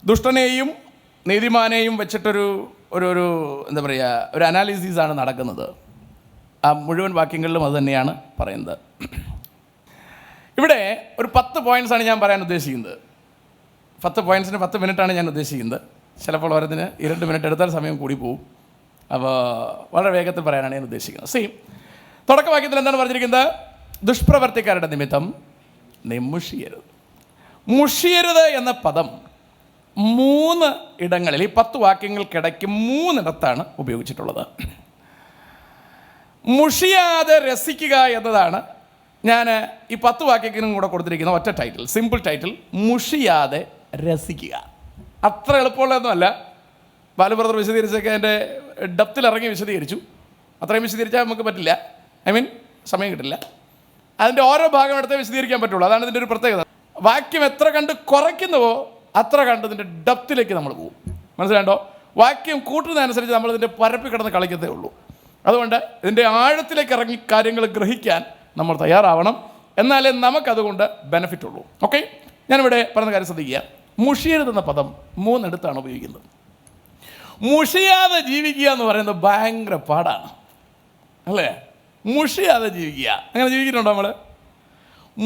ദുഷ്ടനെയും നീതിമാനെയും വെച്ചിട്ടൊരു ഒരു എന്താ പറയുക, ഒരു അനാലിസിസാണ് നടക്കുന്നത്. ആ മുഴുവൻ വാക്യങ്ങളിലും അത് തന്നെയാണ് പറയുന്നത്. ഇവിടെ ഒരു 10 പോയിൻറ്റ്സാണ് ഞാൻ പറയാൻ ഉദ്ദേശിക്കുന്നത്. 10 പോയിൻറ്റ്സിന് 10 മിനിറ്റാണ് ഞാൻ ഉദ്ദേശിക്കുന്നത്. ചിലപ്പോൾ ഓരോന്നിന് 2 മിനിറ്റ് എടുത്താൽ സമയം കൂടി പോവും. അപ്പോൾ വളരെ വേഗത്തിൽ പറയാനാണ് ഞാൻ ഉദ്ദേശിക്കുന്നത്. തുടക്കവാക്യത്തിൽ എന്താണ് പറഞ്ഞിരിക്കുന്നത്? ദുഷ്പ്രവർത്തിക്കാരുടെ നിമിത്തം നീ മുഷിയരുത്. മുഷിയരുത് എന്ന പദം 3 ഇടങ്ങളിൽ, ഈ 10 വാക്യങ്ങൾക്കിടയ്ക്ക് 3 ഇടത്താണ് ഉപയോഗിച്ചിട്ടുള്ളത്. മുഷിയാതെ രസിക്കുക എന്നതാണ് ഞാൻ ഈ 10 വാക്യത്തിനും കൂടെ കൊടുത്തിരിക്കുന്ന ഒറ്റ ടൈറ്റിൽ, സിമ്പിൾ ടൈറ്റിൽ, മുഷിയാതെ രസിക്കുക. അത്ര എളുപ്പമുള്ളതൊന്നുമല്ല. ബാലുബ്രദർ വിശദീകരിച്ചൊക്കെ എൻ്റെ ഡെപ്തിലിറങ്ങി വിശദീകരിച്ചു. അത്രയും വിശദീകരിച്ചാൽ നമുക്ക് പറ്റില്ല, സമയം കിട്ടില്ല. അതിൻ്റെ ഓരോ ഭാഗം എടുത്തേ വിശദീകരിക്കാൻ പറ്റുള്ളൂ. അതാണ് ഇതിൻ്റെ ഒരു പ്രത്യേകത. വാക്യം എത്ര കണ്ട് കുറയ്ക്കുന്നുവോ അത്ര കണ്ട് ഇതിൻ്റെ ഡെപ്തിലേക്ക് നമ്മൾ പോകും. മനസ്സിലാണ്ടോ? വാക്യം കൂട്ടുന്നതനുസരിച്ച് നമ്മളിതിൻ്റെ പരപ്പി കിടന്ന് കളിക്കത്തേ ഉള്ളൂ. അതുകൊണ്ട് ഇതിൻ്റെ ആഴത്തിലേക്ക് ഇറങ്ങി കാര്യങ്ങൾ ഗ്രഹിക്കാൻ നമ്മൾ തയ്യാറാവണം. എന്നാലേ നമുക്കതുകൊണ്ട് ബെനഫിറ്റ് ഉള്ളൂ. ഓക്കെ, ഞാനിവിടെ പറഞ്ഞ കാര്യം ശ്രദ്ധിക്കുക. മുഷിയരുതെന്ന പദം 3 ഇടത്താണ് ഉപയോഗിക്കുന്നത്. മുഷിയാതെ ജീവിക്കുക എന്ന് പറയുന്നത് ഭയങ്കര പാടാണ്, അല്ലേ? മുഷിയാതെ ജീവിക്കുക, അങ്ങനെ ജീവിക്കുന്നുണ്ടോ നമ്മൾ?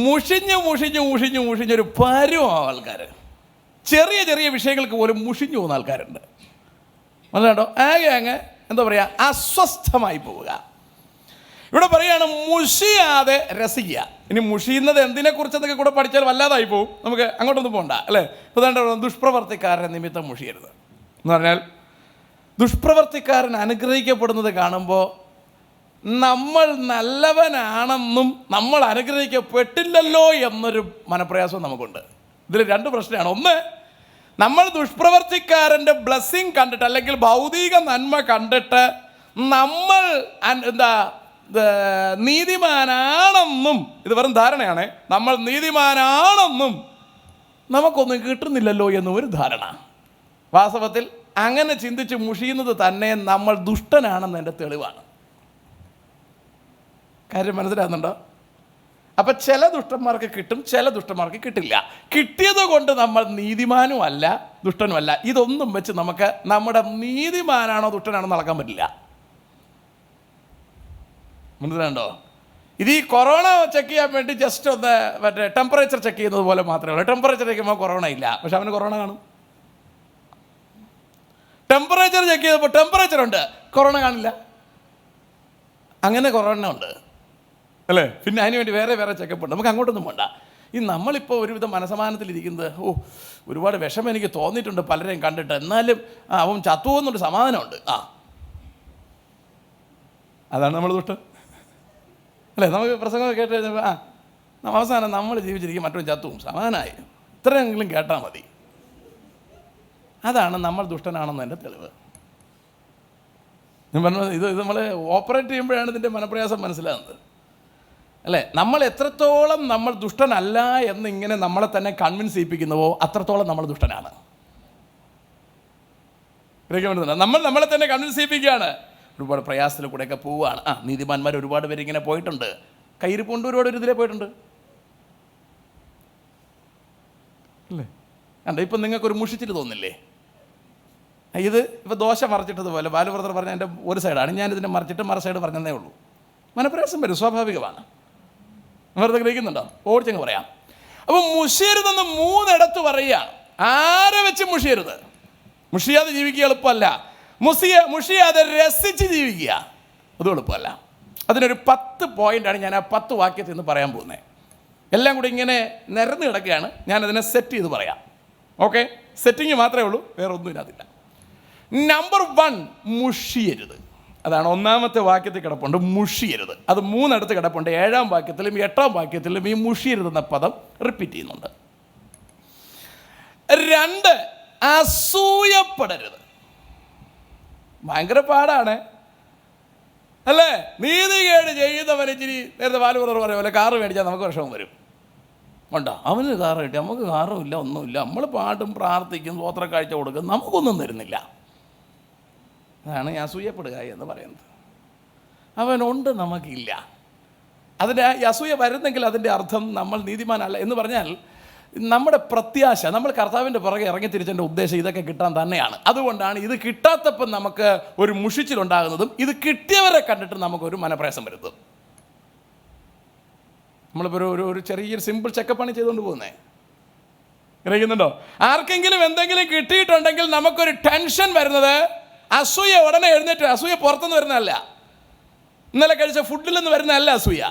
മുഷിഞ്ഞൊരു പരുവാണ് ആൾക്കാർ. ചെറിയ ചെറിയ വിഷയങ്ങൾക്ക് പോലും മുഷിഞ്ഞു പോകുന്ന ആൾക്കാരുണ്ട്. മനസ്സിലാണ്ടോ? അങ്ങ് എന്താ പറയുക, അസ്വസ്ഥമായി പോവുക. ഇവിടെ പറയുകയാണ് മുഷിയാതെ രസിക്കുക. ഇനി മുഷിയുന്നത് എന്തിനെക്കുറിച്ചെന്നൊക്കെ കൂടെ പഠിച്ചാൽ വല്ലാതായി പോവും. നമുക്ക് അങ്ങോട്ടൊന്നും പോകണ്ട, അല്ലേ? ഇപ്പോൾ ദുഷ്പ്രവർത്തിക്കാരൻ്റെ നിമിത്തം മുഷിയരുത് എന്ന് പറഞ്ഞാൽ, ദുഷ്പ്രവർത്തിക്കാരൻ അനുഗ്രഹിക്കപ്പെടുന്നത് കാണുമ്പോൾ നമ്മൾ നല്ലവനാണെന്നും നമ്മൾ അനുഗ്രഹിക്കപ്പെട്ടില്ലല്ലോ എന്നൊരു മനപ്രയാസം നമുക്കുണ്ട്. ഇതിൽ 2 പ്രശ്നമാണ്. ഒന്ന്, നമ്മൾ ദുഷ്പ്രവർത്തിക്കാരൻ്റെ ബ്ലെസ്സിങ് കണ്ടിട്ട്, അല്ലെങ്കിൽ ഭൗതിക നന്മ കണ്ടിട്ട് നമ്മൾ നീതിമാനാണെന്നും, ഇത് വെറും ധാരണയാണ്, നമ്മൾ നീതിമാനാണെന്നും നമുക്കൊന്നും കിട്ടുന്നില്ലല്ലോ എന്നും ഒരു ധാരണ. വാസ്തവത്തിൽ അങ്ങനെ ചിന്തിച്ച് മുഷിയുന്നത് തന്നെ നമ്മൾ ദുഷ്ടനാണെന്നതിൻ്റെ തെളിവാണ്. കാര്യം മനസ്സിലാകുന്നുണ്ടോ? അപ്പം ചില ദുഷ്ടന്മാർക്ക് കിട്ടും, ചില ദുഷ്ടന്മാർക്ക് കിട്ടില്ല. കിട്ടിയത് കൊണ്ട് നമ്മൾ നീതിമാനും അല്ല ദുഷ്ടനുമല്ല. ഇതൊന്നും വെച്ച് നമുക്ക് നമ്മുടെ നീതിമാനാണോ ദുഷ്ടനാണോ നടക്കാൻ പറ്റില്ല. മനസ്സിലാണ്ടോ? ഇത് ഈ കൊറോണ ചെക്ക് ചെയ്യാൻ വേണ്ടി ജസ്റ്റ് ഒന്ന് ടെമ്പറേച്ചർ ചെക്ക് ചെയ്യുന്നത് പോലെ മാത്രമേ ഉള്ളൂ. ടെമ്പറേച്ചർ ചെക്ക് ചെയ്യുമ്പോൾ കൊറോണ ഇല്ല, പക്ഷെ അവന് കൊറോണ കാണും. ടെമ്പറേച്ചർ ചെക്ക് ചെയ്തപ്പോൾ ടെമ്പറേച്ചർ ഉണ്ട്, കൊറോണ കാണില്ല. അങ്ങനെ കൊറോണ ഉണ്ട്, അല്ലേ? പിന്നെ അതിന് വേണ്ടി വേറെ ചെക്കപ്പ് ഉണ്ട്. നമുക്ക് അങ്ങോട്ടൊന്നും വേണ്ട. ഈ നമ്മളിപ്പോൾ ഒരുവിധം മനസമാനത്തിലിരിക്കുന്നത്, ഒരുപാട് വിഷമം എനിക്ക് തോന്നിയിട്ടുണ്ട് പലരെയും കണ്ടിട്ട്, എന്നാലും അവൻ ചത്തുവെന്നൊരു സമാധാനമുണ്ട്. അതാണ് നമ്മൾ ദുഷ്ടൻ, അല്ലേ? നമുക്ക് പ്രസംഗം കേട്ട് കഴിഞ്ഞപ്പോൾ അവസാനം നമ്മൾ ജീവിച്ചിരിക്കും, മറ്റൊരു ചത്തുവും, സമാധാനമായി, ഇത്രയെങ്കിലും കേട്ടാൽ മതി. അതാണ് നമ്മൾ ദുഷ്ടനാണെന്നതിൻ്റെ തെളിവ്. ഞാൻ പറഞ്ഞത് ഇത് നമ്മൾ ഓപ്പറേറ്റ് ചെയ്യുമ്പോഴാണ് ഇതിൻ്റെ മനപ്രയാസം മനസ്സിലാകുന്നത്, അല്ലേ? നമ്മൾ എത്രത്തോളം നമ്മൾ ദുഷ്ടനല്ല എന്നിങ്ങനെ നമ്മളെ തന്നെ കൺവിൻസ് ചെയ്യിപ്പിക്കുന്നുവോ അത്രത്തോളം നമ്മൾ ദുഷ്ടനാണ്. നമ്മൾ നമ്മളെ തന്നെ കൺവിൻസ് ചെയ്യിപ്പിക്കുകയാണ്. ഒരുപാട് പ്രയാസത്തിൽ കൂടെയൊക്കെ പോവുകയാണ്. നീതിമാന്മാർ ഒരുപാട് പേര് ഇങ്ങനെ പോയിട്ടുണ്ട്. കയ്യിരിപ്പുണ്ട്, ഒരുപാട് ഒരു ഇതിലേ പോയിട്ടുണ്ട്, അല്ലേ? കണ്ടോ, ഇപ്പം നിങ്ങൾക്കൊരു മുഷിച്ചിട്ട് തോന്നില്ലേ? ഇത് ഇപ്പോൾ ദോശ മറിച്ചിട്ടതുപോലെ ബാലുബ്രദർ പറഞ്ഞ എൻ്റെ ഒരു സൈഡാണ്, ഞാനിതിനെ മറിച്ചിട്ട് മറു സൈഡ് പറഞ്ഞതേ ഉള്ളൂ. മനപ്രയാസം വരും, സ്വാഭാവികമാണ്. വെറുതെ ഗ്രഹിക്കുന്നുണ്ടോ? ഓടിച്ചങ്ങ് പറയാം. അപ്പോൾ മുഷിയരുതെന്ന് 3 ഇടത്ത് പറയുക. ആരെ വെച്ച് മുഷിയരുത്? മുഷിയാതെ ജീവിക്കുക എളുപ്പമല്ല. മുഷിയാതെ രസിച്ച് ജീവിക്കുക അതും എളുപ്പമല്ല. അതിനൊരു 10 പോയിൻ്റാണ് ഞാൻ ആ 10 വാക്യത്തിൽ നിന്ന് പറയാൻ പോകുന്നത്. എല്ലാം കൂടി ഇങ്ങനെ നിരന്ന് കിടക്കുകയാണ്. ഞാനതിനെ സെറ്റ് ചെയ്ത് പറയാം. ഓക്കെ, സെറ്റിങ് മാത്രമേ ഉള്ളൂ, വേറെ ഒന്നും ഇതിനകത്തില്ല. നമ്പർ 1, മുഷിയരുത്. അതാണ് 1ാമത്തെ വാക്യത്തിൽ കിടപ്പുണ്ട്, മുഷിയരുത്. അത് 3 ഇടത്ത് കിടപ്പുണ്ട്. 7ാം വാക്യത്തിലും 8ാം വാക്യത്തിലും ഈ മുഷിയരുതെന്ന പദം റിപ്പീറ്റ് ചെയ്യുന്നുണ്ട്. 2, അസൂയപ്പെടരുത്. ഭയങ്കര പാടാണ്, അല്ലേ? നീതികേട് ചെയ്യുന്നവന് ഇച്ചിരി നേരത്തെ ബാലുബ്രദർ പറയുക പോലെ കാറ് മേടിച്ചാൽ നമുക്ക് വിഷമം വരും. ഉണ്ടോ? അവന് കാറ് കിട്ടി, നമുക്ക് കാറും ഇല്ല, ഒന്നുമില്ല. നമ്മൾ പാട്ടും പ്രാർത്ഥിക്കും, സ്വോത്ര കാഴ്ച കൊടുക്കും, നമുക്കൊന്നും തരുന്നില്ല. അതാണ് അസൂയപ്പെടുക എന്ന് പറയുന്നത്. അവനുണ്ട്, നമുക്കില്ല. അതിൻ്റെ അസൂയ വരുന്നെങ്കിൽ അതിൻ്റെ അർത്ഥം നമ്മൾ നീതിമാനല്ല എന്ന് പറഞ്ഞാൽ നമ്മുടെ പ്രത്യാശ, നമ്മൾ കർത്താവിൻ്റെ പുറകെ ഇറങ്ങി തിരിച്ചതിൻ്റെ ഉദ്ദേശം ഇതൊക്കെ കിട്ടാൻ തന്നെയാണ്. അതുകൊണ്ടാണ് ഇത് കിട്ടാത്തപ്പം നമുക്ക് ഒരു മുഷിച്ചിലുണ്ടാകുന്നതും ഇത് കിട്ടിയവരെ കണ്ടിട്ട് നമുക്കൊരു മനപ്രയാസം വരുന്നതും. നമ്മളിപ്പോൾ ഒരു ചെറിയൊരു സിമ്പിൾ ചെക്കപ്പാണ് ചെയ്തുകൊണ്ട് പോകുന്നത്. ഗ്രഹിക്കുന്നുണ്ടോ? ആർക്കെങ്കിലും എന്തെങ്കിലും കിട്ടിയിട്ടുണ്ടെങ്കിൽ നമുക്കൊരു ടെൻഷൻ വരുന്നത് അസൂയ ഉടനെ എഴുന്നേറ്റ്. അസൂയ പുറത്തുനിന്ന് വരുന്നതല്ല, ഇന്നലെ കഴിച്ച ഫുഡിൽ നിന്ന് വരുന്നതല്ല അസൂയ.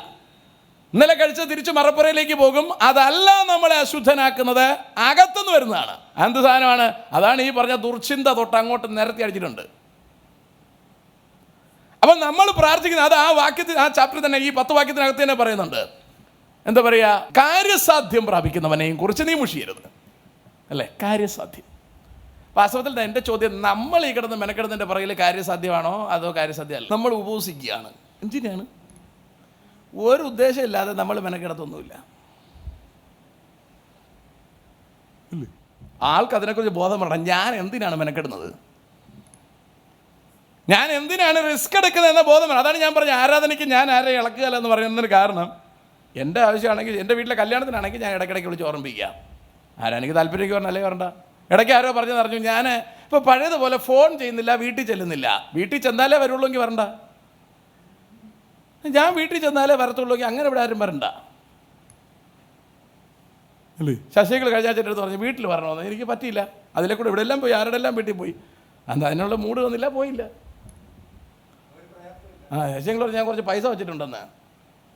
ഇന്നലെ കഴിച്ച തിരിച്ച് മറപ്പുറയിലേക്ക് പോകും. അതല്ല നമ്മളെ അശുദ്ധനാക്കുന്നത്, അകത്തുനിന്ന് വരുന്നതാണ്. എന്ത് സാധനമാണ്? അതാണ് ഈ പറഞ്ഞ ദുർചിന്ത തൊട്ട് അങ്ങോട്ട് നിരത്തി അടിച്ചിട്ടുണ്ട്. അപ്പം നമ്മൾ പ്രാർത്ഥിക്കുന്നത് അത് ആ വാക്യത്തിൽ, ആ ചാപ്റ്റർ തന്നെ, ഈ 10 വാക്യത്തിനകത്ത് തന്നെ പറയുന്നുണ്ട്. എന്താ പറയുക? കാര്യസാധ്യം പ്രാപിക്കുന്നവനെയും കുറിച്ച് നീ മുഷിയരുത്, അല്ലേ? കാര്യസാധ്യം. വാസ്തവത്തിൽ എൻ്റെ ചോദ്യം, നമ്മൾ ഈ കിടന്ന് മെനക്കിടന്നതിൻ്റെ പുറകിൽ കാര്യസാധ്യമാണോ അതോ കാര്യസാധ്യമല്ല? നമ്മൾ ഉപവസിക്കുകയാണ്. എന്തിനാണ്? ഒരു ഉദ്ദേശമില്ലാതെ നമ്മൾ മെനക്കിടത്തൊന്നുമില്ല. ആൾക്ക് അതിനെക്കുറിച്ച് ബോധം വേണം. ഞാൻ എന്തിനാണ് മെനക്കെടുന്നത്, ഞാൻ എന്തിനാണ് റിസ്ക് എടുക്കുന്നത് എന്ന ബോധം വേണം. അതാണ് ഞാൻ പറഞ്ഞ ആരാധനയ്ക്ക് ഞാൻ ആരെ ഇളക്കുകയല്ല എന്ന് പറയുന്നതിന് കാരണം, എൻ്റെ ആവശ്യമാണെങ്കിൽ, എൻ്റെ വീട്ടിലെ കല്യാണത്തിനാണെങ്കിൽ ഞാൻ ഇടയ്ക്കിടയ്ക്ക് വിളിച്ച് ഓർമ്മിപ്പിക്കാം. ആരാണെങ്കിൽ താല്പര്യമൊക്കെ പറഞ്ഞാലേ വരണ്ട. ഇടയ്ക്ക് ആരോ പറഞ്ഞു ഞാൻ ഇപ്പോൾ പഴയതുപോലെ ഫോൺ ചെയ്യുന്നില്ല, വീട്ടിൽ ചെല്ലുന്നില്ല. വീട്ടിൽ ചെന്നാലേ വരുള്ളൂ എങ്കിൽ വരണ്ട. ഞാൻ വീട്ടിൽ ചെന്നാലേ വരത്തുള്ളൂ എങ്കിൽ അങ്ങനെ ഇവിടെ ആരും വരണ്ട, അല്ലേ? ശശികൾ കഴിഞ്ഞ ആഴ്ച അടുത്ത് പറഞ്ഞു വീട്ടിൽ വരണമെന്ന്. എനിക്ക് പറ്റിയില്ല. അതിലെ കൂടെ ഇവിടെ എല്ലാം പോയി, ആരുടെ എല്ലാം വീട്ടിൽ പോയി. എന്താ അതിനുള്ള മൂഡ് വന്നില്ല, പോയില്ല. ശശികൾ പറഞ്ഞു ഞാൻ കുറച്ച് പൈസ വെച്ചിട്ടുണ്ടെന്ന്.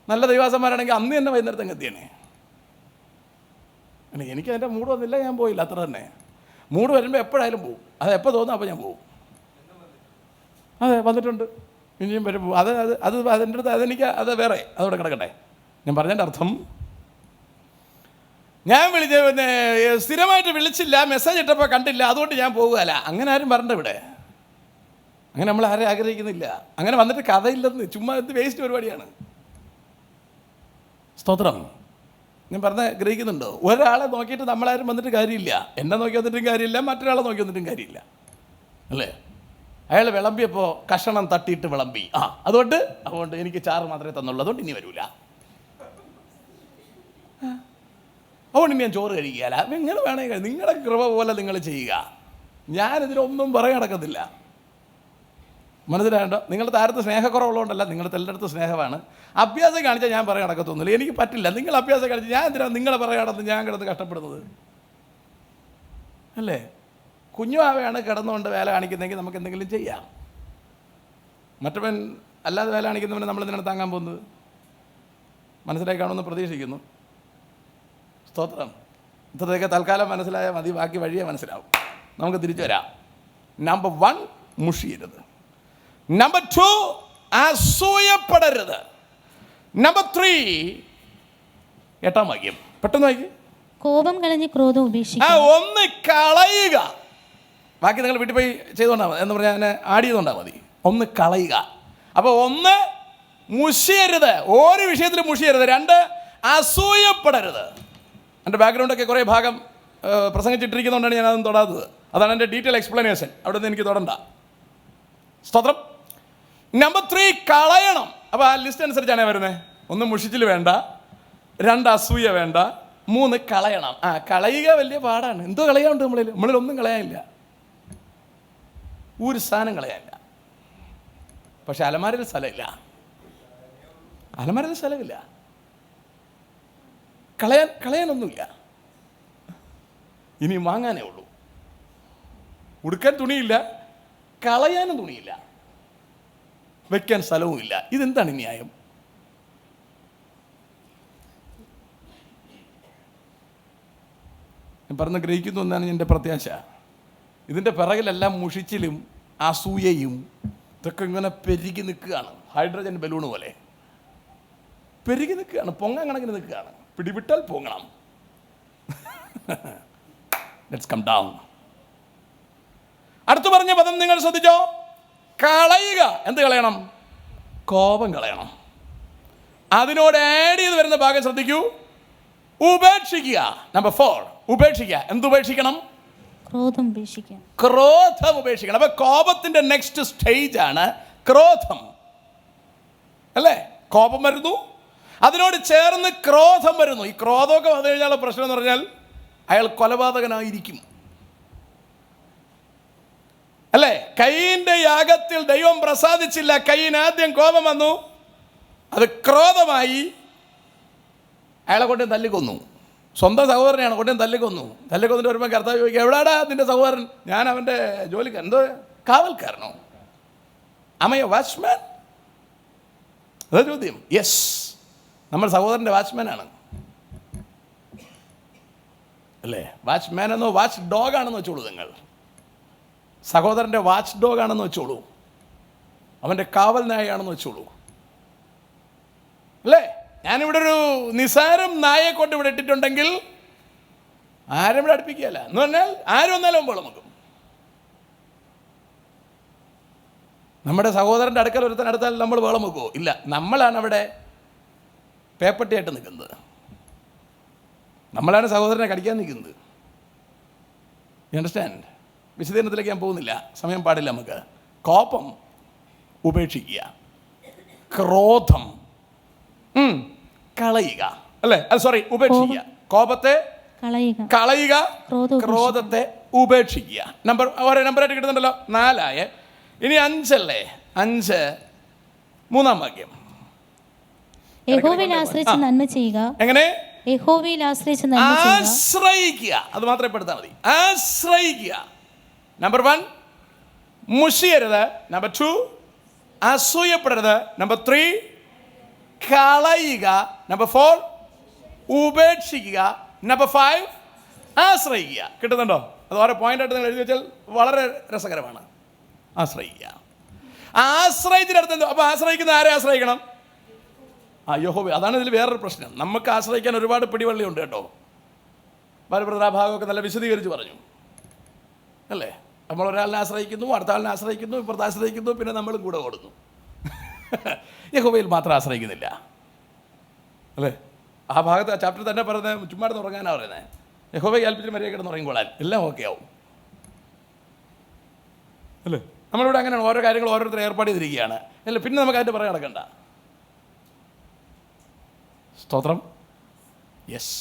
നല്ല ദൈവാസന്മാരാണെങ്കിൽ അന്ന് തന്നെ വൈകുന്നേരത്തെ എത്തിയണേ. അല്ല, എനിക്ക് അതിൻ്റെ മൂഡ് വന്നില്ല, ഞാൻ പോയില്ല, അത്ര തന്നെ. മൂഡ് വരുമ്പോൾ എപ്പോഴായാലും പോവും. അത് എപ്പോൾ തോന്നും അപ്പോൾ ഞാൻ പോവും. അതെ, വന്നിട്ടുണ്ട്, ഇനിയും വരും. അതിൻ്റെ അടുത്ത് അതെനിക്ക് അത് വേറെ, അതോടെ കിടക്കട്ടെ. ഞാൻ പറഞ്ഞതിൻ്റെ അർത്ഥം, ഞാൻ പിന്നെ സ്ഥിരമായിട്ട് വിളിച്ചില്ല, മെസ്സേജ് ഇട്ടപ്പോൾ കണ്ടില്ല, അതുകൊണ്ട് ഞാൻ പോകുകയല്ല. അങ്ങനെ ആരും വരണ്ട ഇവിടെ. അങ്ങനെ നമ്മൾ ആരും ആഗ്രഹിക്കുന്നില്ല. അങ്ങനെ വന്നിട്ട് കഥയില്ലെന്ന്, ചുമ്മാ ഇത് വേസ്റ്റ് പരിപാടിയാണ്. സ്തോത്രം. ഞാൻ പറഞ്ഞ ഗ്രഹിക്കുന്നുണ്ടോ? ഒരാളെ നോക്കിയിട്ട് നമ്മളാരും വന്നിട്ട് കാര്യമില്ല. എന്നെ നോക്കി വന്നിട്ടും കാര്യമില്ല, മറ്റൊരാളെ നോക്കി വന്നിട്ടും കാര്യമില്ല, അല്ലേ? അയാൾ വിളമ്പിയപ്പോൾ കഷണം തട്ടിയിട്ട് വിളമ്പി. അതുകൊണ്ട് എനിക്ക് ചാറ് മാത്രമേ തന്നുള്ളൂ, അതുകൊണ്ട് ഇനി വരൂല. അതുകൊണ്ട് ഇനി ഞാൻ ചോറ് കഴിക്കുകയല്ല. നിങ്ങൾ വേണമെങ്കിൽ നിങ്ങളുടെ കൃപ പോലെ നിങ്ങൾ ചെയ്യുക. ഞാനിതിനൊന്നും പറയാൻ നടക്കത്തില്ല. മനസ്സിലാകണ്ടോ? നിങ്ങളുടെ താരത്ത് സ്നേഹക്കുറവുള്ളതുകൊണ്ടല്ല, നിങ്ങളുടെ എല്ലായിടത്തും സ്നേഹമാണ്. അഭ്യാസം കാണിച്ചാൽ ഞാൻ പറയാൻ നടക്കത്തൊന്നുമില്ല. എനിക്ക് പറ്റില്ല. നിങ്ങൾ അഭ്യാസം കാണിച്ചാൽ ഞാൻ എന്തിനാണ് നിങ്ങളെ പറയാണെന്ന് ഞാൻ കിടന്ന് കഷ്ടപ്പെടുന്നത്, അല്ലേ? കുഞ്ഞുമാവയാണ് കിടന്നുകൊണ്ട് വേല കാണിക്കുന്നതെങ്കിൽ നമുക്ക് എന്തെങ്കിലും ചെയ്യാം. മറ്റവൻ അല്ലാതെ വേല കാണിക്കുന്നവനെ നമ്മൾ എന്തിനാണ് താങ്ങാൻ പോകുന്നത്? മനസ്സിലായി കാണുമെന്ന് പ്രതീക്ഷിക്കുന്നു. സ്തോത്രം. ഇത്രയൊക്കെ തൽക്കാലം മനസ്സിലായാൽ മതി, ബാക്കി വഴിയേ മനസ്സിലാവും. നമുക്ക് തിരിച്ചു വരാം. നമ്പർ 1, മുഷിയരുത്. നമ്പർ 2, അസൂയപ്പെടരുത്. നമ്പർ 3, 8-ാം വാക്യം പെട്ടെന്ന് വായിക്കും. കോപം കളഞ്ഞ് ക്രോധം ഉപേക്ഷിക്കുക. ഒന്ന് കളയുക. ബാക്കി നിങ്ങൾ വീട്ടിൽ പോയി ചെയ്തുകൊണ്ടാൽ മതി, എന്ന് പറഞ്ഞാൽ ഞാൻ ആഡ് ചെയ്തുകൊണ്ടാൽ മതി. ഒന്ന് കളയുക. അപ്പോൾ 1, മുഷിയരുത്, ഒരു വിഷയത്തിലും മുഷിയരുത്. 2, അസൂയപ്പെടരുത്. എൻ്റെ ബാക്ക്ഗ്രൗണ്ടൊക്കെ കുറേ ഭാഗം പ്രസംഗിച്ചിട്ടിരിക്കുന്നതുകൊണ്ടാണ് ഞാൻ അതൊന്നും തൊടാത്തത്. അതാണ് എൻ്റെ ഡീറ്റെയിൽ എക്സ്പ്ലനേഷൻ. അവിടെ നിന്ന് എനിക്ക് തൊടണ്ട. സ്തോത്രം. നമ്പർ 3, കളയണം. അപ്പോൾ ആ ലിസ്റ്റ് അനുസരിച്ചാണ് വരുന്നത്. 1, മുഷിച്ചിൽ വേണ്ട. 2, അസൂയ വേണ്ട. 3, കളയണം. കളയുക വലിയ പാടാണ്. എന്തോ കളയാനുണ്ട് നമ്മളിലൊന്നും കളയാനില്ല, ഒരു സാധനം കളയാനില്ല. പക്ഷെ അലമാരയിൽ സ്ഥലമില്ല, അലമാരയിൽ സ്ഥലമില്ല. കളയാനൊന്നുമില്ല, ഇനി വാങ്ങാനേ ഉള്ളൂ. ഉടുക്കാൻ തുണിയില്ല, കളയാനും തുണിയില്ല, വെക്കാൻ സ്ഥലവുമില്ല. ഇതെന്താണ് ന്യായം? ഞാൻ പറഞ്ഞ് ഗ്രഹിക്കുന്നു എന്നാണ് എൻ്റെ പ്രത്യാശ. ഇതിൻ്റെ പിറകിലെല്ലാം മുഷിച്ചിലും അസൂയയും ഇതൊക്കെ ഇങ്ങനെ പെരുകി നിൽക്കുകയാണ്. ഹൈഡ്രജൻ ബലൂൺ പോലെ പെരുകി നിൽക്കുകയാണ്, പൊങ്ങാൻ കണക്കിന് നിൽക്കുകയാണ്. പിടിവിട്ടാൽ പൊങ്ങണം. Let's come down. അടുത്ത് പറഞ്ഞ പദം നിങ്ങൾ ശ്രദ്ധിച്ചോ? കളയുക. എന്ത് കളയണം? കോപം കളയണം. അതിനോട് ആഡ് ചെയ്ത് വരുന്ന ഭാഗം ശ്രദ്ധിക്കൂ. ഉപേക്ഷിക്കുക. നമ്പർ 4, ഉപേക്ഷിക്കുക. എന്തുപേക്ഷിക്കണം? ക്രോധം ഉപേക്ഷിക്കണം. ക്രോധം ഉപേക്ഷിക്കണം. അപ്പൊ കോപത്തിന്റെ നെക്സ്റ്റ് സ്റ്റേജ് ആണ് ക്രോധം, അല്ലേ? കോപം വരുന്നു, അതിനോട് ചേർന്ന് ക്രോധം വരുന്നു. ഈ ക്രോധമൊക്കെ വന്നു കഴിഞ്ഞാൽ പ്രശ്നം എന്ന് പറഞ്ഞാൽ അയാൾ കൊലപാതകനായിരിക്കും. അല്ലേ? കയീന്റെ യാഗത്തിൽ ദൈവം പ്രസാദിച്ചില്ല. കയീൻ ആദ്യം കോപം വന്നു, അത് ക്രോധമായി, അയാളെ കൊണ്ടേ തല്ലിക്കൊന്നു. സ്വന്തം സഹോദരനെയാണ് കൊണ്ടേ തല്ലിക്കൊന്നിട്ട് വരുമ്പോൾ കർത്താവ് ചോദിക്കുക, എവിടാടാ നിന്റെ സഹോദരൻ? ഞാൻ അവൻ്റെ ജോലിക്കാരൻ, എന്തോ കാവൽക്കാരനോ? Am I a watchman? അതാ ചോദ്യം. യെസ്, നമ്മൾ സഹോദരൻ്റെ വാച്ച്മാനാണ്. അല്ലേ? വാച്ച്മാൻ എന്നോ വാച്ച് ഡോഗ് ആണെന്ന് വെച്ചോളൂ. നിങ്ങൾ സഹോദരൻ്റെ വാച്ച് ഡോഗ് ആണെന്ന് വെച്ചോളൂ, അവൻ്റെ കാവൽ നായയാണെന്ന് വെച്ചോളൂ. അല്ലേ? ഞാനിവിടെ ഒരു നിസാരം നായയെ കൊണ്ട് ഇവിടെ ഇട്ടിട്ടുണ്ടെങ്കിൽ ആരും ഇവിടെ അടുപ്പിക്കുകയല്ല എന്ന് പറഞ്ഞാൽ ആരും ഒന്നാലും വെള്ളം. നമ്മുടെ സഹോദരൻ്റെ അടുക്കൽ ഒരുത്തനടുത്താൽ നമ്മൾ വെള്ളം വെക്കുമോ? ഇല്ല. നമ്മളാണ് അവിടെ പേപ്പട്ടിയായിട്ട് നിൽക്കുന്നത്. നമ്മളാണ് സഹോദരനെ കടിക്കാൻ നിൽക്കുന്നത്. You understand? വിശദീകരണത്തിലേക്ക് ഞാൻ പോകുന്നില്ല, സമയം പാടില്ല നമുക്ക്. കോപം ഉപേക്ഷിക്കുക, ക്രോധം കളയുക. അല്ലേ? ഉപേക്ഷിക്കുക. കോപത്തെ കളയുക, ക്രോധത്തെ ഉപേക്ഷിക്കുക. ഓരോ നമ്പറായിട്ട് കിട്ടുന്നുണ്ടല്ലോ, 4. ഇനി 5 അല്ലേ? 5 3-ാം വാക്യം. യഹോവയിൽ ആശ്രയിച്ച് നന്മ ചെയ്യുക. എങ്ങനെ? യഹോവയിൽ ആശ്രയിച്ച് നന്മ ചെയ്യുക. ആശ്രയിക്കുക, അത് മാത്രമേ പെടുത്താൽ മതി. ആശ്രയിക്കുക. നമ്പർ 1 മുഷിയരുത്. നമ്പർ 2 അസൂയപ്പെടരുത്. നമ്പർ 3 കളയുക. നമ്പർ 4 ഉപേക്ഷിക്കുക. നമ്പർ 5 ആശ്രയിക്കുക. കിട്ടുന്നുണ്ടോ? അത് ഓരോ പോയിന്റായിട്ട് നിങ്ങൾ എഴുതി വെച്ചാൽ വളരെ രസകരമാണ്. ആശ്രയിക്കുക. ആശ്രയിച്ചിനടുത്ത് എന്തോ? അപ്പോൾ ആശ്രയിക്കുന്ന ആരെ ആശ്രയിക്കണം? യഹോവ. അതാണ് ഇതിൽ വേറൊരു പ്രശ്നം. നമുക്ക് ആശ്രയിക്കാൻ ഒരുപാട് പിടിവള്ളിയുണ്ട് കേട്ടോ. ബാലബ്രദർ ആ ഭാഗമൊക്കെ നല്ല വിശദീകരിച്ച് പറഞ്ഞു. അല്ലേ? നമ്മൾ ഒരാളിനെ ആശ്രയിക്കുന്നു, അടുത്ത ആളിനെ ആശ്രയിക്കുന്നു, ഇപ്പുറത്ത് ആശ്രയിക്കുന്നു, പിന്നെ നമ്മളും കൂടെ ഓടുന്നു. യഹോവയിൽ മാത്രം ആശ്രയിക്കുന്നില്ല. അല്ലേ? ആ ഭാഗത്ത് ആ ചാപ്റ്റർ തന്നെ പറയുന്നത് ചുമ്മാ ഉറങ്ങാനാണ് പറയുന്നത്. യഹോവയെ ഏൽപ്പിച്ചിട്ട് മര്യാദ കിടന്ന് ഉറങ്ങിക്കൊള്ളാൻ, എല്ലാം ഓക്കെ ആവും. അല്ലേ? നമ്മളിവിടെ അങ്ങനെയാണ്, ഓരോ കാര്യങ്ങൾ ഓരോരുത്തർ ഏർപ്പാട് ചെയ്തിരിക്കുകയാണ്. അല്ല, പിന്നെ നമുക്ക് അതിൻ്റെ പറയാൻ നടക്കണ്ട. സ്തോത്രം. യെസ്.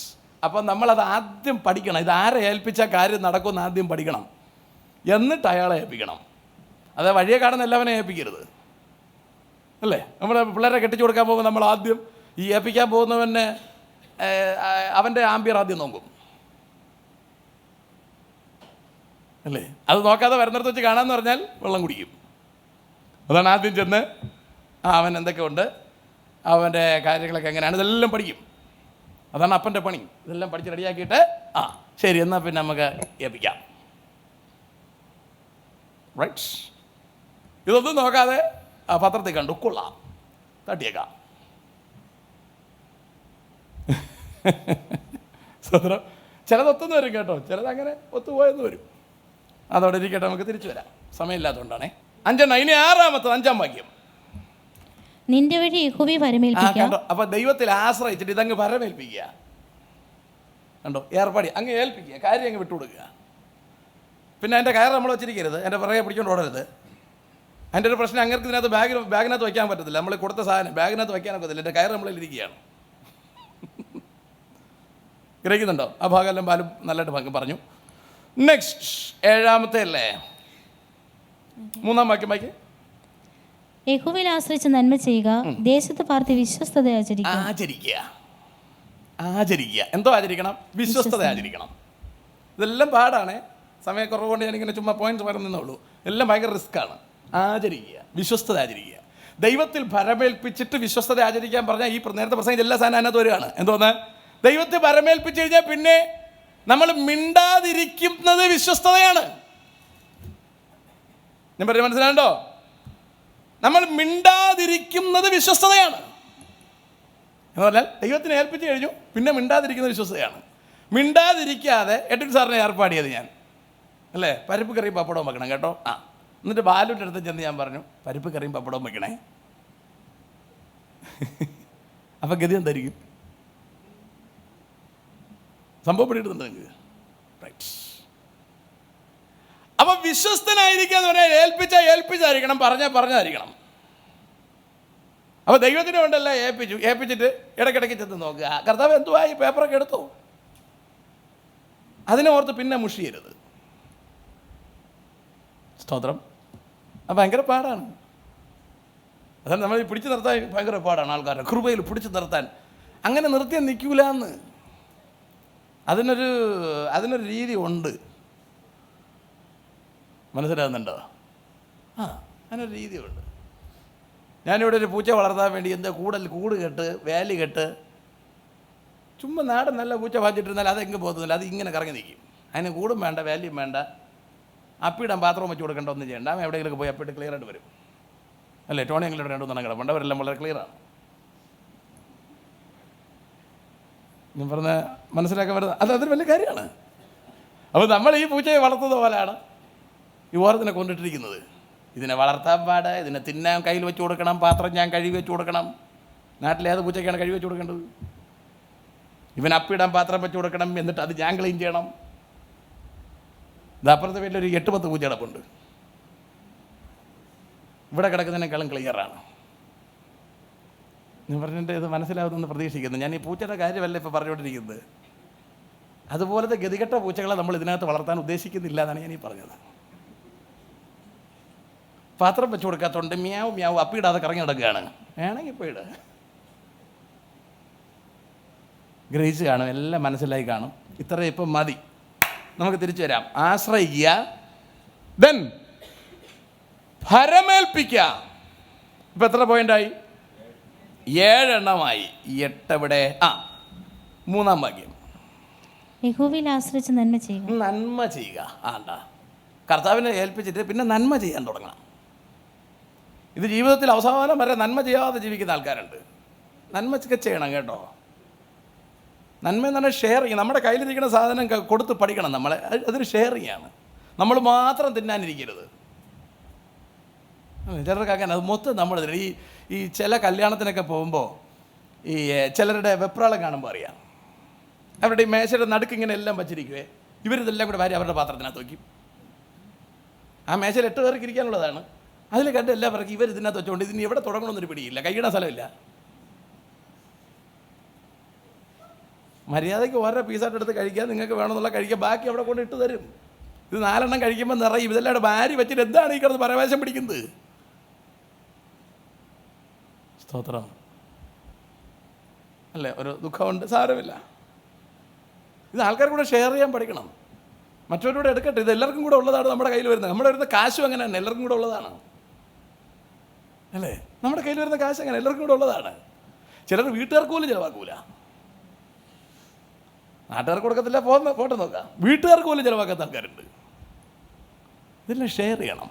അപ്പം നമ്മളത് ആദ്യം പഠിക്കണം. ഇത് ആരെ ഏൽപ്പിച്ച കാര്യം നടക്കുമെന്ന് ആദ്യം പഠിക്കണം, എന്നിട്ട് അയാളെ ഏൽപ്പിക്കണം. അത് വഴിയെ കാണുന്ന എല്ലാവരെയും ഏൽപ്പിക്കരുത്. അല്ലേ? നമ്മൾ പിള്ളേരെ കെട്ടിച്ചു കൊടുക്കാൻ പോകുമ്പോൾ നമ്മൾ ആദ്യം ഈ ഏൽപ്പിക്കാൻ പോകുന്നവനെ അവൻ്റെ ആംബിയർ ആദ്യം നോക്കും. അല്ലേ? അത് നോക്കാതെ വരുന്നിടത്ത് വെച്ച് കാണാമെന്ന് പറഞ്ഞാൽ വെള്ളം കുടിക്കും. അതാണ് ആദ്യം ചെന്ന് അവൻ എന്തൊക്കെ ഉണ്ട്, അവൻ്റെ കാര്യങ്ങളൊക്കെ എങ്ങനെയാണ്, ഇതെല്ലാം പഠിക്കും. അതാണ് അപ്പൻ്റെ പണി. ഇതെല്ലാം പഠിച്ച് റെഡിയാക്കിയിട്ട് ശരി എന്നാൽ പിന്നെ നമുക്ക് ഏൽപ്പിക്കാം. റൈറ്റ്? ഇതൊന്നും നോക്കാതെ പത്രത്തിൽ കണ്ടു കൊള്ളാം, തട്ടിയേക്കാം. സ്വതന്ത്രം. ചിലതൊത്തൊന്നും വരും കേട്ടോ, ചിലതങ്ങനെ ഒത്തുപോയെന്ന് വരും. അതോടെ ഇരിക്കട്ടെ, നമുക്ക് തിരിച്ചു വരാം, സമയമില്ലാത്തതുകൊണ്ടാണേ. 5 ഇനി 6-ാമത്തെ 5-ാം വാക്യം. നിന്റെ വഴി യഹോവയെ പരമേൽപ്പിക്കുക. അപ്പൊ ദൈവത്തിൽ ആശ്രയിച്ചിട്ട് ഇതങ്ങ് പരമേൽപ്പിക്കുക. കണ്ടോ? ഏർപ്പാടി അങ്ങ് ഏൽപ്പിക്കുക, കാര്യം അങ്ങ് വിട്ടുകൊടുക്കുക. പിന്നെ എൻ്റെ കയർ നമ്മൾ വെച്ചിരിക്കരുത്, എൻ്റെ പിറകെ പിടിച്ചുകൊണ്ട് ഓടരുത്. അതിൻ്റെ ഒരു പ്രശ്നം, അങ്ങനെ ഇതിനകത്ത് ബാഗിനകത്ത് വയ്ക്കാൻ പറ്റത്തില്ല. നമ്മൾ കൊടുത്ത സാധനം ബാഗിനകത്ത് വയ്ക്കാനൊക്കെ പറ്റില്ല. എൻ്റെ കയർ നമ്മളിൽ ഇരിക്കുകയാണ്. ഗ്രഹിക്കുന്നുണ്ടോ? ആ ഭാഗമെല്ലാം ബാലും നല്ലതായിട്ട് പറഞ്ഞു. നെക്സ്റ്റ് 7-ാമത്തെ അല്ലേ? 3-ാം വാക്യം വായിക്ക്. യഹോവയിൽ ആശ്രയിച്ച് നന്മ ചെയ്യുക, ദേശത്ത് പാർത്ത് വിശ്വസ്തത ആചരിക്കുക. എന്തോ ആചരിക്കണം? വിശ്വസ്തത ആചരിക്കണം. ഇതെല്ലാം പാടാണ്, സമയക്കുറവ് കൊണ്ട് ഞാനിങ്ങനെ ചുമ്മാ പോയിന്റ്സ് പറയുന്നുള്ളൂ. എല്ലാം ഭയങ്കര റിസ്ക്കാണ്. ആചരിക്കുക, വിശ്വസ്തത ആചരിക്കുക. ദൈവത്തിൽ ഭരമേൽപ്പിച്ചിട്ട് വിശ്വസ്തത ആചരിക്കാൻ പറഞ്ഞാൽ ഈ നേരത്തെ പ്രസംഗിച്ച എല്ലാ സാധനം അതിനകത്ത് വരികയാണ്. എന്തോന്ന്? ദൈവത്തെ ഭരമേൽപ്പിച്ച് കഴിഞ്ഞാൽ പിന്നെ നമ്മൾ മിണ്ടാതിരിക്കുന്നത് വിശ്വസ്തതയാണ്. ഞാൻ പറഞ്ഞ മനസ്സിലാണ്ടോ? നമ്മൾ മിണ്ടാതിരിക്കുന്നത് വിശ്വസ്തതയാണ് എന്ന് പറഞ്ഞാൽ ദൈവത്തിനെ ഏൽപ്പിച്ച് കഴിഞ്ഞു, പിന്നെ മിണ്ടാതിരിക്കുന്നത് വിശ്വസ്തതയാണ്. മിണ്ടാതിരിക്കാതെ എട്ടിൻ സാറിനെ ഏർപ്പാടിയത് ഞാൻ, അല്ലേ? പരിപ്പ് കറിയും പപ്പടവും വെക്കണം കേട്ടോ. എന്നിട്ട് ബാലുവിൻ്റെ അടുത്ത് ചെന്ന് ഞാൻ പറഞ്ഞു, പരിപ്പ് കറിയും പപ്പടവും വെക്കണേ. അപ്പം ഗതി എന്തായിരിക്കും? സംഭവം പിടിയിടുന്നുണ്ട് നിങ്ങൾക്ക്. റൈറ്റ്. അപ്പം വിശ്വസ്തനായിരിക്കുക എന്ന് പറഞ്ഞാൽ ഏൽപ്പിച്ചായിരിക്കണം, പറഞ്ഞായിരിക്കണം. അപ്പോൾ ദൈവത്തിന് വേണ്ടല്ല ഏൽപ്പിച്ചിട്ട് ഇടയ്ക്കിടയ്ക്ക് ചെന്ന് നോക്കുക, കർത്താവ് എന്തുവാ ഈ പേപ്പറൊക്കെ എടുത്തു, അതിനെ ഓർത്ത് പിന്നെ മുഷിയരുത്. സ്തോത്രം. അത് ഭയങ്കര പാടാണ്. അതാണ് നമ്മൾ പിടിച്ചു നിർത്താൻ ഭയങ്കര പാടാണ്. ആൾക്കാരുടെ കൃപയിൽ പിടിച്ചു നിർത്താൻ. അങ്ങനെ നിർത്തിയാൽ നിൽക്കൂല എന്ന്. അതിനൊരു രീതി ഉണ്ട്. മനസ്സിലാകുന്നുണ്ടോ? അതിനൊരു രീതിയുണ്ട്. ഞാനിവിടെ ഒരു പൂച്ച വളർത്താൻ വേണ്ടി എന്താ കൂട് കെട്ട് വേലി കെട്ട് ചുമ്മാ നാടൻ നല്ല പൂച്ച വാങ്ങിച്ചിട്ടിരുന്നാൽ അതെങ്ങ് പോകുന്നില്ല. അത് ഇങ്ങനെ കറങ്ങി നിൽക്കും. അതിന് കൂടും വേണ്ട, വാല്യൂം വേണ്ട, അപ്പിടാൻ പാത്രവും വെച്ച് കൊടുക്കേണ്ട, ഒന്നും ചെയ്യണ്ട. എവിടെയെങ്കിലും പോയി അപ്പിട്ട് ക്ലിയർ ആയിട്ട് വരും. അല്ലേ? ടോണി എങ്കിലും രണ്ടു കിടപ്പുണ്ട്. അവരെല്ലാം വളരെ ക്ലിയറാണ്. ഞാൻ പറഞ്ഞ മനസ്സിലാക്കാൻ വരുന്നത് അതൊരു വലിയ കാര്യമാണ്. അപ്പോൾ നമ്മൾ ഈ പൂച്ചയെ വളർത്തുന്ന പോലെയാണ് ഈ ഓരത്തിനെ കൊണ്ടിട്ടിരിക്കുന്നത്. ഇതിനെ വളർത്താൻ പാട്, ഇതിനെ തിന്നാൻ കയ്യിൽ വെച്ച് കൊടുക്കണം, പാത്രം ഞാൻ കഴുകി വെച്ച് കൊടുക്കണം. നാട്ടിലെ ഏത് പൂച്ചയ്ക്കാണ് കഴുകി വെച്ച് കൊടുക്കേണ്ടത്? ഇവൻ അപ്പിടാൻ പാത്രം വെച്ച് കൊടുക്കണം, എന്നിട്ട് അത് ഞാൻ ക്ലീൻ ചെയ്യണം. ഇത് അപ്പുറത്തെ വീട്ടിലൊരു 8-10 പൂച്ച കിടപ്പുണ്ട്. ഇവിടെ കിടക്കുന്നതിനേക്കാളും ക്ലിയറാണ്. ഞാൻ പറഞ്ഞിട്ട് ഇത് മനസ്സിലാവുമെന്ന് പ്രതീക്ഷിക്കുന്നു. ഞാൻ ഈ പൂച്ചയുടെ കാര്യമല്ല ഇപ്പോൾ പറഞ്ഞുകൊണ്ടിരിക്കുന്നത്. അതുപോലത്തെ ഗതികെട്ട പൂച്ചകളെ നമ്മൾ ഇതിനകത്ത് വളർത്താൻ ഉദ്ദേശിക്കുന്നില്ല എന്നാണ് ഞാൻ ഈ പറഞ്ഞത്. പാത്രം വെച്ച് കൊടുക്കാത്തതുകൊണ്ട് മ്യാവ് മ്യാവ് അപ്പിടാതെ കറങ്ങി നടക്കുകയാണ്. വേണമെങ്കിൽ ഇപ്പോൾ ഇട്. ഗ്രഹിച്ച് കാണും, എല്ലാം മനസ്സിലായി കാണും. ഇത്ര ഇപ്പം മതി. നമുക്ക് തിരിച്ചു വരാം. ആശ്രയിക്കുക, ദെൻ ഭരമേൽപ്പിക്കുക. ഇപ്പം എത്ര പോയിൻ്റായി? 7 എണ്ണമായി. 8 എവിടെ? 3-ാം വാക്യം. യഹോവയിൽ ആശ്രയിച്ച് നന്മ ചെയ്യുക. നന്മ ചെയ്യുക. കർത്താവിനെ ഏൽപ്പിച്ചിട്ട് പിന്നെ നന്മ ചെയ്യാൻ തുടങ്ങണം. ഇത് ജീവിതത്തിൽ അവസാനം വരെ നന്മ ചെയ്യാതെ ജീവിക്കുന്ന ആൾക്കാരുണ്ട്. നന്മയൊക്കെ ചെയ്യണം കേട്ടോ. നന്മ എന്ന് പറഞ്ഞാൽ ഷെയറിങ്. നമ്മുടെ കയ്യിലിരിക്കുന്ന സാധനം കൊടുത്ത് പഠിക്കണം. നമ്മളെ അതൊരു ഷെയറിങ്ങാണ്. നമ്മൾ മാത്രം തിന്നാനിരിക്കരുത്. ചിലർക്ക് അങ്ങനെ അത് മൊത്തം നമ്മൾ ഈ ചില കല്യാണത്തിനൊക്കെ പോകുമ്പോൾ ഈ ചിലരുടെ വെപ്രാളം കാണുമ്പോൾ അറിയാം. അവരുടെ ഈ മേശയുടെ നടുക്ക് ഇങ്ങനെ എല്ലാം വച്ചിരിക്കുവേ. ഇവരിതെല്ലാം കൂടെ വാരി അവരുടെ പാത്രത്തിനകത്ത് വയ്ക്കും. ആ മേശയിൽ 8 പേർക്ക് ഇരിക്കാനുള്ളതാണ്. അതിൽ കണ്ട് എല്ലാവർക്കും ഇവർ ഇതിനകത്ത് വെച്ചുകൊണ്ട് ഇതിന് എവിടെ തുടങ്ങണമെന്നൊരു പിടിയില്ല, കൈയിടാൻ സ്ഥലമില്ല. മര്യാദയ്ക്ക് ഓരോ പീസായിട്ട് എടുത്ത് കഴിക്കാൻ നിങ്ങൾക്ക് വേണമെന്നുള്ള കഴിക്കാൻ, ബാക്കി അവിടെ കൊണ്ട് ഇട്ട് തരും. ഇത് 4 എണ്ണം കഴിക്കുമ്പോൾ നിറയും. ഇതെല്ലാം അവിടെ ഭാര്യ വെച്ചിട്ട് എന്താണ് ഈ കിടന്ന് പരവേശം പിടിക്കുന്നത്? സ്തോത്രം അല്ലേ? ഒരു ദുഃഖമുണ്ട്, സാരമില്ല. ഇത് ആൾക്കാർ കൂടെ ഷെയർ ചെയ്യാൻ പഠിക്കണം. മറ്റവരോട് എടുക്കട്ടെ. ഇത് എല്ലാവർക്കും കൂടെ ഉള്ളതാണ് നമ്മുടെ കയ്യിൽ വരുന്നത്. നമ്മുടെ വരുന്ന കാശും അങ്ങനെ തന്നെ എല്ലാവർക്കും കൂടെ ഉള്ളതാണ് അല്ലേ? നമ്മുടെ കയ്യിൽ വരുന്ന കാശ് അങ്ങനെ എല്ലാവർക്കും കൂടെ ഉള്ളതാണ്. ചിലർ വീട്ടുകാർക്ക് പോലും ചിലവാക്കൂല. നാട്ടുകാർക്ക് കൊടുക്കത്തില്ല, പോട്ടെ നോക്കാം. വീട്ടുകാർക്ക് പോലും ചിലവാക്കാത്ത ആൾക്കാരുണ്ട്. ഇതെല്ലാം ഷെയർ ചെയ്യണം.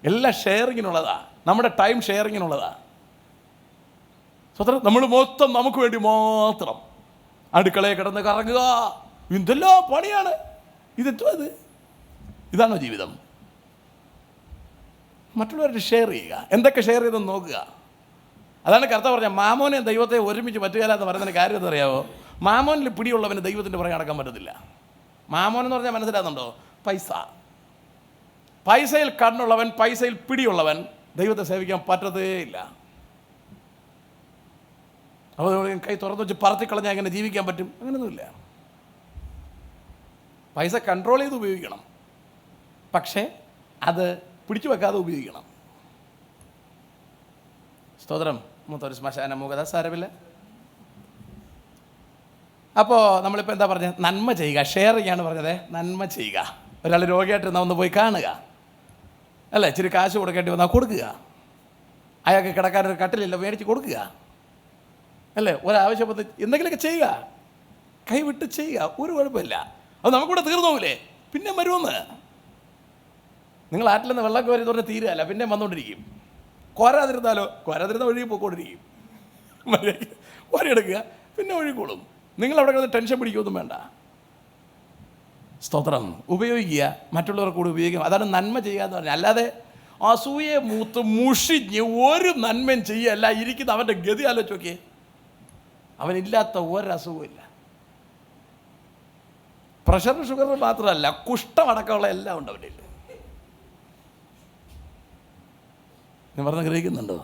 എല്ലാം ഷെയറിങ്ങിനുള്ളതാ. നമ്മുടെ ടൈം ഷെയറിങ്ങിനുള്ളതാ. സ്വതന്ത്രം നമ്മൾ മൊത്തം നമുക്ക് വേണ്ടി മാത്രം അടുക്കളയെ കിടന്ന് കറങ്ങുക. എന്തെല്ലാം പണിയാണ് ഇതെന്തോ ഇത്? ഇതാണോ ജീവിതം? മറ്റുള്ളവരുടെ ഷെയർ ചെയ്യുക. എന്തൊക്കെ ഷെയർ ചെയ്തെന്ന് നോക്കുക. അതാണ് കർത്താവ് പറഞ്ഞ മാമോനെ ദൈവത്തെ ഒരുമിച്ച് പറ്റുകയില്ലാന്ന് പറയുന്നതിന് കാര്യം എന്താ അറിയാവോ? മാമോനിൽ പിടിയുള്ളവന് ദൈവത്തിൻ്റെ പുറകെ നടക്കാൻ പറ്റത്തില്ല. മാമോൻ എന്ന് പറഞ്ഞാൽ മനസ്സിലാകുന്നുണ്ടോ? പൈസയിൽ കണ്ണുള്ളവൻ, പൈസയിൽ പിടിയുള്ളവൻ ദൈവത്തെ സേവിക്കാൻ പറ്റത്തേ ഇല്ല. അപ്പോൾ കൈ തുറന്നു വെച്ച് പറത്തിക്കളഞ്ഞാൽ എങ്ങനെ ജീവിക്കാൻ പറ്റും? അങ്ങനെയൊന്നുമില്ല. പൈസ കൺട്രോൾ ചെയ്ത് ഉപയോഗിക്കണം, പക്ഷേ അത് പിടിച്ചു വെക്കാതെ ഉപയോഗിക്കണം. സ്തോത്രം. മൂത്തൊരു ശ്മശാന മൂകത സാരമില്ല. അപ്പോൾ നമ്മളിപ്പോൾ എന്താ പറഞ്ഞത്? നന്മ ചെയ്യുക. ഷെയർ ചെയ്യാണ് പറഞ്ഞത്. നന്മ ചെയ്യുക. ഒരാൾ രോഗിയായിട്ടിരുന്നാൽ ഒന്ന് പോയി കാണുക അല്ലേ? ഇച്ചിരി കാശ് കൊടുക്കേണ്ടി വന്നാൽ കൊടുക്കുക. അയാൾക്ക് കിടക്കാനൊരു കട്ടിലില്ല, മേടിച്ച് കൊടുക്കുക അല്ലേ? ഒരാവശ്യപ്പെട്ട് എന്തെങ്കിലുമൊക്കെ ചെയ്യുക. കൈവിട്ട് ചെയ്യുക. ഒരു കുഴപ്പമില്ല. അത് നമുക്കിവിടെ തീർന്നു പോകില്ലേ? പിന്നെ വരുമെന്ന്. നിങ്ങൾ ആറ്റിൽ നിന്ന് വെള്ളം കോരി തുറന്ന് തീരുകയല്ല, പിന്നെ വന്നുകൊണ്ടിരിക്കും. കോരാതിരുന്ന ഒഴുകി പോയിക്കൊണ്ടിരിക്കും. കോരിയെടുക്കുക, പിന്നെ ഒഴുകിക്കോളും. നിങ്ങളവിടെ കിടന്ന് ടെൻഷൻ പിടിക്കുകയൊന്നും വേണ്ട. സ്തോത്രം. ഉപയോഗിക്കുക, മറ്റുള്ളവർക്ക് കൂടി ഉപയോഗിക്കുക. അതാണ് നന്മ ചെയ്യുക എന്ന് പറഞ്ഞാൽ. അല്ലാതെ അസൂയെ മൂത്ത് മുഷിഞ്ഞ് ഒരു നന്മയും ചെയ്യുകയല്ല. ഇരിക്കുന്ന അവൻ്റെ ഗതി ആലോചിച്ച് നോക്കിയേ. അവനില്ലാത്ത ഒരസുഖമില്ല. പ്രഷർ ഷുഗർ മാത്രമല്ല, കുഷ്ഠമടക്കമുള്ള എല്ലാം ഉണ്ട് അവൻ്റെ. ഞാൻ പറഞ്ഞ് ഗ്രഹിക്കുന്നുണ്ടോ?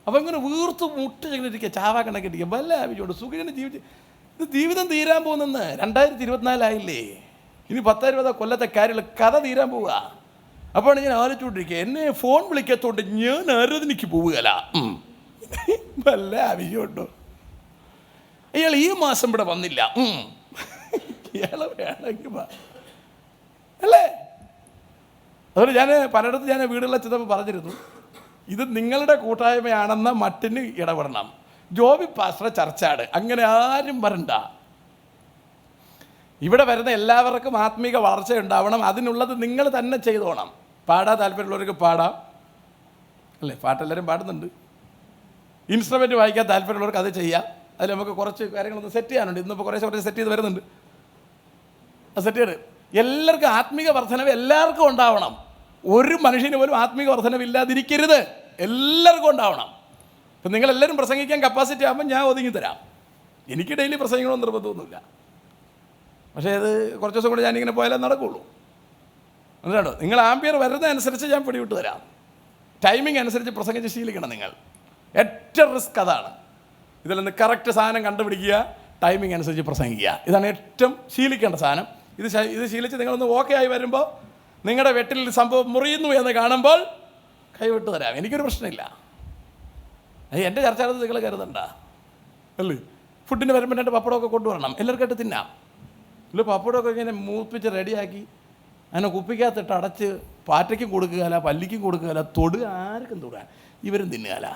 അപ്പം ഇങ്ങനെ വീർത്ത് മുട്ട് ഇങ്ങനെ ഇരിക്കുക, ചാവാ കണക്കിരിക്കുക, വല്ല ആവശ്യമുണ്ട് സുഖിനെ ജീവിച്ച്. ഇത് ജീവിതം തീരാൻ പോകുന്നെന്ന്. 2024 ഇനി 10-20 കൊല്ലത്തെ കാര്യങ്ങൾ കഥ തീരാൻ പോവുക. അപ്പോൾ ഞാൻ ആലോചിച്ചുകൊണ്ടിരിക്കുക, എന്നെ ഫോൺ വിളിക്കത്തോണ്ട് ഞാൻ ആരാധനയ്ക്ക് പോവുകയല്ല. വല്ല ആവശ്യമുണ്ടോ? അയാൾ ഈ മാസം ഇവിടെ വന്നില്ല, ഇയാളെ വേണമെങ്കിൽ അല്ലേ? അതുകൊണ്ട് ഞാൻ പലയിടത്തും ഞാൻ വീടുകളിൽ ചെന്നപ്പോൾ പറഞ്ഞിരുന്നു, ഇത് നിങ്ങളുടെ കൂട്ടായ്മയാണെന്ന മട്ടിന് ഇടപെടണം. ജോബി പാസ്റ്റർ ചർച്ചാട്, അങ്ങനെ ആരും വരണ്ട. ഇവിടെ വരുന്ന എല്ലാവർക്കും ആത്മീക വളർച്ച ഉണ്ടാവണം. അതിനുള്ളത് നിങ്ങൾ തന്നെ ചെയ്തോണം. പാടാൻ താല്പര്യമുള്ളവർക്ക് പാടാം, അല്ലേ? പാട്ടെല്ലാവരും പാടുന്നുണ്ട്. ഇൻസ്ട്രുമെൻറ്റ് വായിക്കാൻ താല്പര്യമുള്ളവർക്ക് അത് ചെയ്യാം. അതിൽ നമുക്ക് കുറച്ച് കാര്യങ്ങളൊന്ന് സെറ്റ് ചെയ്യാനുണ്ട്. ഇന്നിപ്പോൾ കുറച്ച് സെറ്റ് ചെയ്ത് വരുന്നുണ്ട്. അത് സെറ്റ് ചെയ്ത് എല്ലാവർക്കും ആത്മീക വർധനവ് എല്ലാവർക്കും ഉണ്ടാവണം. ഒരു മനുഷ്യന് പോലും ആത്മീക വർധനവില്ലാതിരിക്കരുത്, എല്ലാവർക്കും ഉണ്ടാവണം. ഇപ്പം നിങ്ങളെല്ലാവരും പ്രസംഗിക്കാൻ കപ്പാസിറ്റി ആകുമ്പോൾ ഞാൻ ഒതുങ്ങി തരാം. എനിക്ക് ഡെയിലി പ്രസംഗിക്കണമെന്ന് നിർബന്ധമൊന്നുമില്ല. പക്ഷേ അത് കുറച്ച് ദിവസം കൂടി ഞാനിങ്ങനെ പോയാലേ നടക്കുള്ളൂ. എന്നിട്ടോ നിങ്ങൾ ആംബിയർ വരുന്നതനുസരിച്ച് ഞാൻ പിടിവിട്ട് തരാം. ടൈമിംഗ് അനുസരിച്ച് പ്രസംഗിച്ച് ശീലിക്കണം നിങ്ങൾ. ഏറ്റവും റിസ്ക് അതാണ്. ഇതിൽ നിന്ന് കറക്റ്റ് സാധനം കണ്ടുപിടിക്കുക, ടൈമിംഗ് അനുസരിച്ച് പ്രസംഗിക്കുക. ഇതാണ് ഏറ്റവും ശീലിക്കേണ്ട സാധനം. ഇത് ശീലിച്ച് നിങ്ങളൊന്ന് ഓക്കെ ആയി വരുമ്പോൾ നിങ്ങളുടെ വെട്ടിൽ സംഭവം മുറിയുന്നു എന്ന് കാണുമ്പോൾ കൈവിട്ട് തരാം, എനിക്കൊരു പ്രശ്നമില്ല. അത് എൻ്റെ ചർച്ചയാണെന്ന് നിങ്ങൾ കരുതണ്ട, അല്ലേ? ഫുഡിന് വരുമ്പോൾ 2 പപ്പടമൊക്കെ കൊണ്ടുവരണം, എല്ലാവർക്കായിട്ട് തിന്നാം. ഇല്ല പപ്പടമൊക്കെ ഇങ്ങനെ മൂപ്പിച്ച് റെഡിയാക്കി അതിനെ കുപ്പിക്കകത്തിട്ട് അടച്ച് പാറ്റയ്ക്കും കൊടുക്കുകയില്ല, പല്ലിക്കും കൊടുക്കുകയില്ല, തൊടുക ആർക്കും തൊടുക, ഇവരും തിന്നുകയില്ല.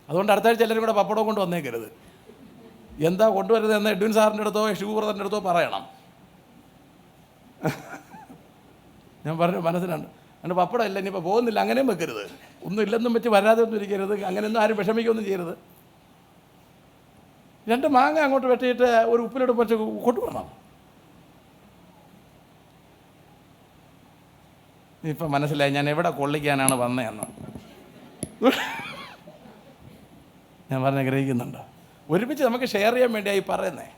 അതുകൊണ്ട് അടുത്ത ആഴ്ച എല്ലാവരും കൂടെ പപ്പടം കൊണ്ട് വന്നേക്കരുത്. എന്താ കൊണ്ടുവരുന്നത് എന്ന് എഡ്വിൻ സാറിൻ്റെ അടുത്തോ ഷിവു ബ്രദറിൻ്റെ അടുത്തോ പറയണം. ഞാൻ പറഞ്ഞു മനസ്സിലുണ്ട്. എൻ്റെ പപ്പടം ഇല്ല, ഇനിയിപ്പോൾ പോകുന്നില്ല, അങ്ങനെയും വെക്കരുത്. ഒന്നും ഇല്ലെന്നും വെച്ച് വരാതെ ഒന്നും ഇരിക്കരുത്, അങ്ങനെയൊന്നും ആരും വിഷമിക്കുകയൊന്നും ചെയ്യരുത്. 2 മാങ്ങ അങ്ങോട്ട് വെട്ടിയിട്ട് ഒരു ഉപ്പിലിട്ട് വെച്ച് കൊണ്ടുവരണം. ഇപ്പം മനസ്സിലായി ഞാൻ എവിടെ കൊള്ളിക്കാനാണ് വന്നതെന്ന്. ഞാൻ പറഞ്ഞ ഗ്രഹിക്കുന്നുണ്ടോ? ഒരുമിച്ച് നമുക്ക് ഷെയർ ചെയ്യാൻ വേണ്ടിയായി പറയുന്നേ.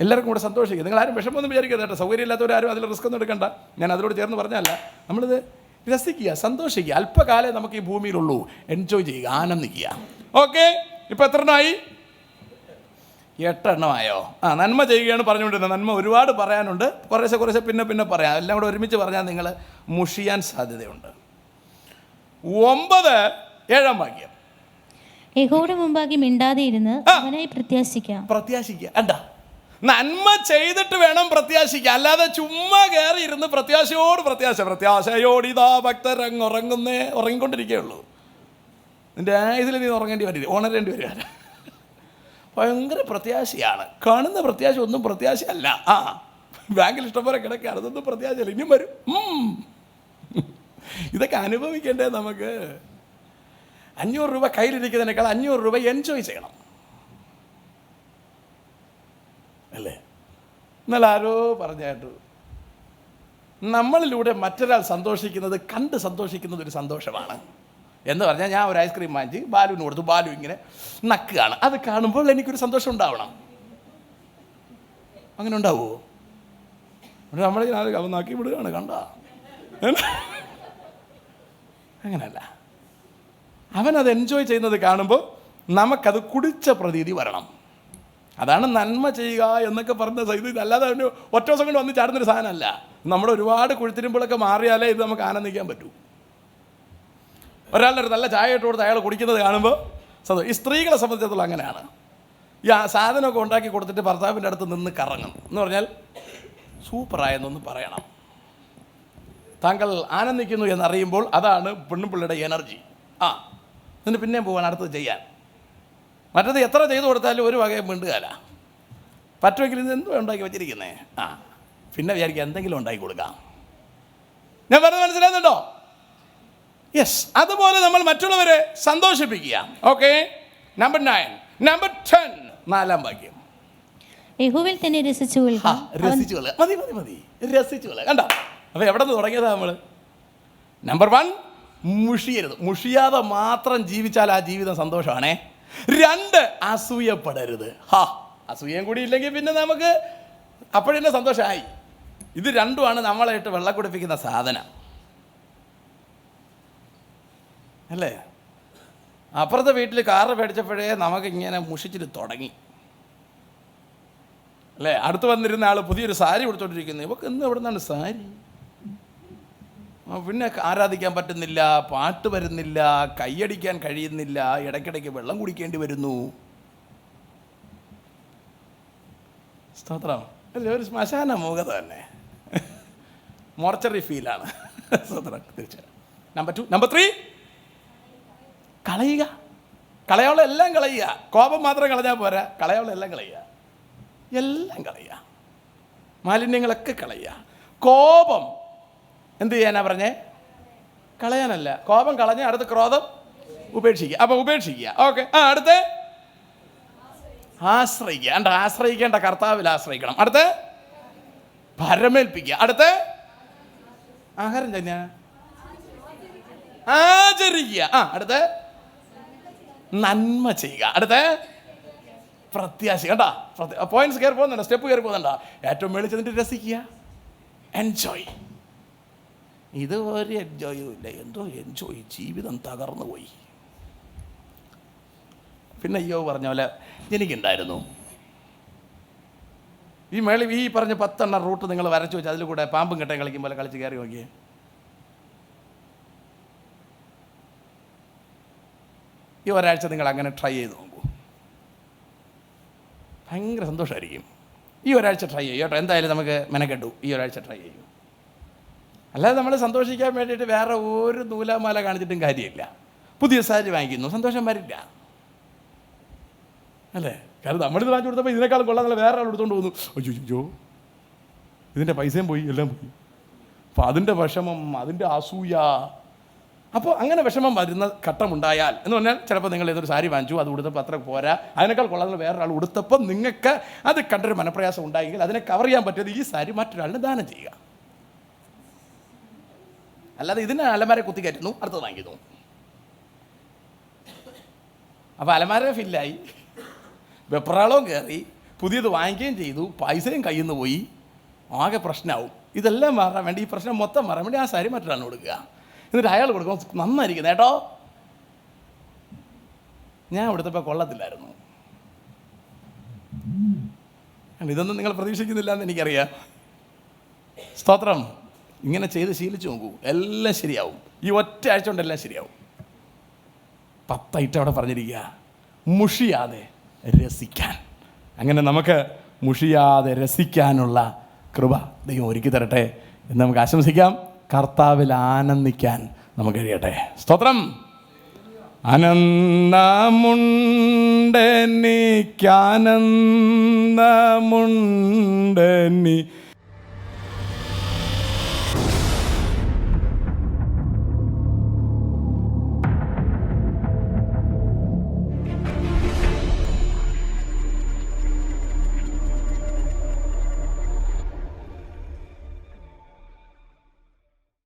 എല്ലാവർക്കും കൂടെ സന്തോഷിക്കുക. നിങ്ങളാരും വിഷമമൊന്നും വിചാരിക്കരുത് കേട്ടോ. സൗകര്യമില്ലാത്തവരാരും അതിൽ റിസ്ക് ഒന്നും എടുക്കണ്ട. ഞാൻ അതിനോട് ചേർന്ന് പറഞ്ഞല്ല. നമ്മളിത് രസിക്കുക, സന്തോഷിക്കുക. അല്പകാലം നമുക്ക് ഈ ഭൂമിയിലുള്ളൂ. എൻജോയ് ചെയ്യുക, ആനന്ദിക്കുക. ഓക്കെ, ഇപ്പം എത്ര എണ്ണമായി? 8 എണ്ണമായോ? നന്മ ചെയ്യുകയാണ് പറഞ്ഞുകൊണ്ടിരുന്നത്. നന്മ ഒരുപാട് പറയാനുണ്ട്. കുറേശ്ശെ പിന്നെ പറയാം. എല്ലാം കൂടെ ഒരുമിച്ച് പറഞ്ഞാൽ നിങ്ങൾ മുഷിയാൻ സാധ്യതയുണ്ട്. 9 7 വാക്യം. യഹോവയുടെ മുമ്പാകെ മിണ്ടാതെ ഇരുന്ന് അവനായി പ്രത്യാശിക്കാം. അണ്ട, നന്മ ചെയ്തിട്ട് വേണം പ്രത്യാശിക്കാം. അല്ലാതെ ചുമ്മാ കയറി ഇരുന്ന് പ്രത്യാശയോട് ഇതാ ഭക്തരങ്ങ് ഉറങ്ങിക്കൊണ്ടിരിക്കുകയുള്ളൂ. നിന്റെ ഇതിൽ നീ ഉണരേണ്ടി വരിക. ഭയങ്കര പ്രത്യാശയാണ്. കാണുന്ന പ്രത്യാശ ഒന്നും പ്രത്യാശയല്ല. ബാങ്കിൽ ഇഷ്ടംപോലെ കിടക്കുകയാണ്, അതൊന്നും പ്രത്യാശയല്ല. ഇനിയും വരും. ഇതൊക്കെ അനുഭവിക്കേണ്ടേ നമുക്ക്. 500 രൂപ കയ്യിലിരിക്കുന്നതിനേക്കാൾ 500 രൂപ എൻജോയ് ചെയ്യണം, അല്ലേ? എന്നാൽ ആരോ പറഞ്ഞായിട്ട് നമ്മളിലൂടെ മറ്റൊരാൾ സന്തോഷിക്കുന്നത് കണ്ട് സന്തോഷിക്കുന്നത് ഒരു സന്തോഷമാണ് എന്ന് പറഞ്ഞാൽ, ഞാൻ ഒരു ഐസ്ക്രീം വാങ്ങിച്ച് ബാലുവിന് കൊടുത്തു, ബാലു ഇങ്ങനെ നക്കുകയാണ്. അത് കാണുമ്പോൾ എനിക്കൊരു സന്തോഷം ഉണ്ടാവണം. അങ്ങനെ ഉണ്ടാവുമോ? നമ്മൾ നക്കി വിടുകയാണ്, കണ്ട. അങ്ങനല്ല. അവനത് എൻജോയ് ചെയ്യുന്നത് കാണുമ്പോൾ നമുക്കത് കുടിച്ച പ്രതീതി വരണം. അതാണ് നന്മ ചെയ്യുക എന്നൊക്കെ പറഞ്ഞ ഇത്. അല്ലാതെ അവന് ഒറ്റ ദിവസം കൊണ്ട് വന്ന് ചാടുന്നൊരു സാധനമല്ല. നമ്മുടെ ഒരുപാട് കുഴിത്തിരിമ്പുകളൊക്കെ മാറിയാലേ ഇത് നമുക്ക് ആനന്ദിക്കാൻ പറ്റൂ. ഒരാളുടെ ഒരു നല്ല ചായ ഇട്ട് കൊടുത്ത് അയാൾ കുടിക്കുന്നത് കാണുമ്പോൾ സന്തോഷം. ഈ സ്ത്രീകളെ സംബന്ധിച്ചിടത്തോളം അങ്ങനെയാണ്. ഈ സാധനമൊക്കെ ഉണ്ടാക്കി കൊടുത്തിട്ട് ഭർത്താവിൻ്റെ അടുത്ത് നിന്ന് കറങ്ങും എന്ന് പറഞ്ഞാൽ സൂപ്പറായെന്നൊന്ന് പറയണം. താങ്കൾ ആനന്ദിക്കുന്നു എന്നറിയുമ്പോൾ അതാണ് പെണ്ണുപിള്ളയുടെ എനർജി. എന്നിട്ട് പിന്നെയും പോകാൻ അടുത്തത് ചെയ്യാൻ. മറ്റത് എത്ര ചെയ്തു കൊടുത്താലും ഒരു വകയും മിണ്ടുകയില്ല. പറ്റുമെങ്കിൽ ഇത് എന്തോ ഉണ്ടാക്കി വെച്ചിരിക്കുന്നേ, പിന്നെ വിചാരിക്കുക എന്തെങ്കിലും ഉണ്ടാക്കി കൊടുക്കാം. ഞാൻ പറഞ്ഞത് മനസ്സിലാകുന്നുണ്ടോ? യെസ്. അതുപോലെ നമ്മൾ മറ്റുള്ളവരെ സന്തോഷിപ്പിക്കുക. Okay, number 9. നമ്പർ 10, 4-ാം വാക്യം. യഹോവയിൽ തന്നെ രസിച്ചു കൊള്ളുക. മതി രസിച്ചു കൊള്ളുക. കണ്ടോ? അപ്പോൾ എവിടെ നിന്ന് തുടങ്ങിയതാ നമ്മൾ? നമ്പർ 1, മുഷിയരുത്. മുഷിയാതെ മാത്രം ജീവിച്ചാൽ ആ ജീവിതം സന്തോഷമാണേ. 2, അസൂയപ്പെടരുത്. അസൂയം കൂടി ഇല്ലെങ്കിൽ പിന്നെ നമുക്ക് അപ്പോഴെന്നെ സന്തോഷമായി. ഇത് രണ്ടുമാണ് നമ്മളായിട്ട് വെള്ളം കുടിപ്പിക്കുന്ന സാധനം, അല്ലേ? അപ്പുറത്തെ വീട്ടിൽ കാറ് മേടിച്ചപ്പോഴേ നമുക്കിങ്ങനെ മുഷിച്ചിട്ട് തുടങ്ങി അല്ലേ. അടുത്ത് വന്നിരുന്ന ആൾ പുതിയൊരു സാരി കൊടുത്തോണ്ടിരിക്കുന്നു. ഇവക്ക് ഇന്ന് എവിടെ നിന്നാണ് സാരി? പിന്നെ ആരാധിക്കാൻ പറ്റുന്നില്ല, പാട്ട് വരുന്നില്ല, കൈയടിക്കാൻ കഴിയുന്നില്ല, ഇടയ്ക്കിടയ്ക്ക് വെള്ളം കുടിക്കേണ്ടി വരുന്നു. സ്തോത്രം. അല്ലേ, ഒരു ശ്മശാന മൂകത തന്നെ, മോർച്ചറി ഫീലാണ്. സ്തോത്രം. തീർച്ചയായും. നമ്പർ 3 കളയുക. കളയാനുള്ള എല്ലാം കളയുക. കോപം മാത്രം കളഞ്ഞാൽ പോരാ, കളയാനുള്ള എല്ലാം കളയുക, എല്ലാം കളയുക, മാലിന്യങ്ങളൊക്കെ കളയുക. കോപം എന്ത് ചെയ്യാനാ പറഞ്ഞേ? കളയാനല്ല. കോപം കളഞ്ഞ് അടുത്ത് ക്രോധം ഉപേക്ഷിക്കുക. അപ്പം ഉപേക്ഷിക്കുക. ഓക്കെ. അടുത്ത് ആശ്രയിക്കുക. ആശ്രയിക്കേണ്ട കർത്താവിൽ ആശ്രയിക്കണം. അടുത്ത് ഭരമേൽപ്പിക്കുക. അടുത്ത് ആഹാരം തന്നെ ആചരിക്കുക. അടുത്ത് നന്മ ചെയ്യുക. അടുത്ത് പ്രത്യാശ. കണ്ടാ, പോയിന്റ്സ് കയറി പോകുന്നുണ്ടോ, സ്റ്റെപ്പ് കയറി പോകുന്നുണ്ടോ? ഏറ്റവും മേളിൽ ചെന്നിട്ട് രസിക്കുക, എൻജോയ്. ഇത് ഒരു എൻജോയും ഇല്ല. എന്തോ എൻജോയ്, ജീവിതം തകർന്നു പോയി. പിന്നെ അയ്യോ പറഞ്ഞ പോലെ എനിക്കുണ്ടായിരുന്നു ഈ മേളിൽ ഈ പറഞ്ഞ 10 റൂട്ട് നിങ്ങൾ വരച്ചു വെച്ച് അതിൽ കൂടെ പാമ്പും കെട്ടയും കളിക്കും പോലെ കളിച്ച് കയറി നോക്കിയേ. ഈ ഒരാഴ്ച നിങ്ങൾ അങ്ങനെ ട്രൈ ചെയ്ത് നോക്കൂ, ഭയങ്കര സന്തോഷമായിരിക്കും. ഈ ഒരാഴ്ച ട്രൈ ചെയ്യും കേട്ടോ. എന്തായാലും നമുക്ക് മെനക്കെട്ടു, ഈ ഒരാഴ്ച ട്രൈ ചെയ്യും. അല്ലാതെ നമ്മൾ സന്തോഷിക്കാൻ വേണ്ടിയിട്ട് വേറെ ഒരു നൂലാമാല കാണിച്ചിട്ടും കാര്യമില്ല. പുതിയ സാരി വാങ്ങിക്കുന്നു, സന്തോഷം വരില്ല അല്ലേ? കാരണം നമ്മളിത് വാങ്ങിച്ചു കൊടുത്തപ്പോൾ ഇതിനേക്കാളും കൊള്ളാന്നുള്ള വേറെ ആൾ എടുത്തുകൊണ്ട് പോകുന്നു. അയ്യോ, ഇതിൻ്റെ പൈസയും പോയി, എല്ലാം പോയി. അപ്പോൾ അതിൻ്റെ വിഷമം, അതിൻ്റെ അസൂയ. അപ്പോൾ അങ്ങനെ വിഷമം വരുന്ന ഘട്ടമുണ്ടായാൽ എന്ന് പറഞ്ഞാൽ ചിലപ്പോൾ നിങ്ങൾ ഏതൊരു സാരി വാങ്ങിച്ചു, അത് ഉടുത്തപ്പോൾ അത്ര പോരാ, അതിനേക്കാൾ കൊള്ളാന്നുള്ള വേറൊരാൾ ഉടുത്തപ്പോൾ നിങ്ങൾക്ക് അത് കണ്ടൊരു മനപ്രയാസം ഉണ്ടായെങ്കിൽ അതിനെ കവർ ചെയ്യാൻ പറ്റിയത് ഈ സാരി മറ്റൊരാളിന് ദാനം ചെയ്യുക. അല്ലാതെ ഇതിനെ അലമാരെ കുത്തി കയറ്റുന്നു, അടുത്തത് വാങ്ങിക്കുന്നു. അപ്പോൾ അലമാര ഫില്ലായി, വെപ്രാളവും കയറി, പുതിയത് വാങ്ങിക്കുകയും ചെയ്തു, പൈസയും കയ്യിൽ നിന്ന് പോയി, ആകെ പ്രശ്നമാവും. ഇതെല്ലാം മാറാൻ വേണ്ടി, ഈ പ്രശ്നം മൊത്തം മാറാൻ വേണ്ടി ആ സാരി മറ്റൊരാളിന് കൊടുക്കുക. എന്നിട്ട് അയാൾ കൊടുക്കുമ്പോൾ നന്നായിരിക്കും കേട്ടോ, ഞാൻ ഇവിടുത്തെ കൊള്ളത്തില്ലായിരുന്നു. ഇതൊന്നും നിങ്ങൾ പ്രതീക്ഷിക്കുന്നില്ല എന്ന് എനിക്കറിയാം. സ്തോത്രം. ഇങ്ങനെ ചെയ്ത് ശീലിച്ചു നോക്കൂ, എല്ലാം ശരിയാവും. ഈ ഒറ്റ ആഴ്ച കൊണ്ട് എല്ലാം ശരിയാവും. 10 ഐറ്റം അവിടെ പറഞ്ഞിരിക്കുക, മുഷിയാതെ രസിക്കാൻ. അങ്ങനെ നമുക്ക് മുഷിയാതെ രസിക്കാനുള്ള കൃപ ദൈവം ഒരുക്കി തരട്ടെ എന്ന് നമുക്ക് ആശംസിക്കാം. കർത്താവിൽ ആനന്ദിക്കാൻ നമുക്ക് കഴിയട്ടെ. സ്തോത്രം. ആനന്ദമുണ്ടെനിക്കാനന്ദമുണ്ടെനി